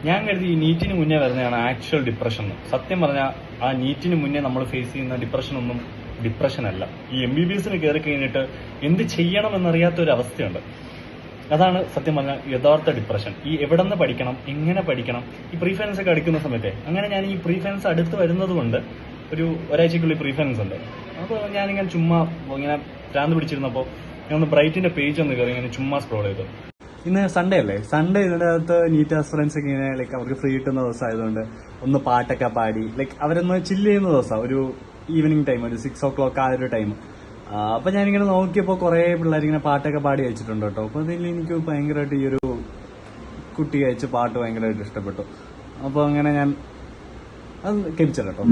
ഞാൻ കരുതി ഈ നീറ്റിന് മുന്നേ വരുന്നതാണ് ആക്ച്വൽ ഡിപ്രഷൻ. സത്യം പറഞ്ഞാൽ ആ നീറ്റിന് മുന്നേ നമ്മൾ ഫേസ് ചെയ്യുന്ന ഡിപ്രഷൻ ഒന്നും ഡിപ്രഷൻ അല്ല. ഈ MBBS കയറി കഴിഞ്ഞിട്ട് എന്ത് ചെയ്യണമെന്നറിയാത്ത ഒരു അവസ്ഥയുണ്ട്. അതാണ് സത്യം പറഞ്ഞാൽ യഥാർത്ഥ ഡിപ്രഷൻ. ഈ എവിടെ നിന്ന് പഠിക്കണം, എങ്ങനെ പഠിക്കണം, ഈ പ്രീ ഫൈനൽസ് ഒക്കെ അടുക്കുന്ന സമയത്തെ അങ്ങനെ ഞാൻ ഈ പ്രീ ഫൈനൽസ് അടുത്ത് വരുന്നത് കൊണ്ട് ഒരാഴ്ചക്കുള്ളിൽ പ്രീ ഫൈനൽസ് ഉണ്ട്. അപ്പോൾ ഞാനിങ്ങനെ ചുമ്മാ ഇങ്ങനെ ഭ്രാന്ത് പിടിച്ചിരുന്നപ്പോൾ ഞാൻ ഒന്ന് ബ്രൈറ്റിന്റെ പേജ് ഒന്ന് കയറി ഇങ്ങനെ ചുമ്മാ സ്ക്രോൾ ചെയ്തു. ഇന്ന് സൺഡേ അല്ലേ, സൺഡേ ഇതിനകത്ത് നീറ്റ് ആസ്പിറൻസ് ഒക്കെ ഇങ്ങനെ ലൈക്ക് അവർക്ക് ഫ്രീ കിട്ടുന്ന ദിവസം ആയതുകൊണ്ട് ഒന്ന് പാട്ടൊക്കെ പാടി ലൈക്ക് അവരൊന്ന് ചില്ല് ചെയ്യുന്ന ദിവസം, ഒരു ഈവനിങ് ടൈം, ഒരു 6 o'clock ആ ഒരു ടൈം. അപ്പൊ ഞാനിങ്ങനെ നോക്കിയപ്പോൾ കുറെ പിള്ളേർ ഇങ്ങനെ പാട്ടൊക്കെ പാടി അയച്ചിട്ടുണ്ട് കേട്ടോ. അപ്പൊ അതിൽ എനിക്ക് ഭയങ്കരമായിട്ട് ഈ ഒരു കുട്ടി അയച്ച പാട്ട് ഭയങ്കരമായിട്ട് ഇഷ്ടപ്പെട്ടു. അപ്പൊ അങ്ങനെ ഞാൻ അത് കേൾപ്പിച്ചല്ലോ കേട്ടോ.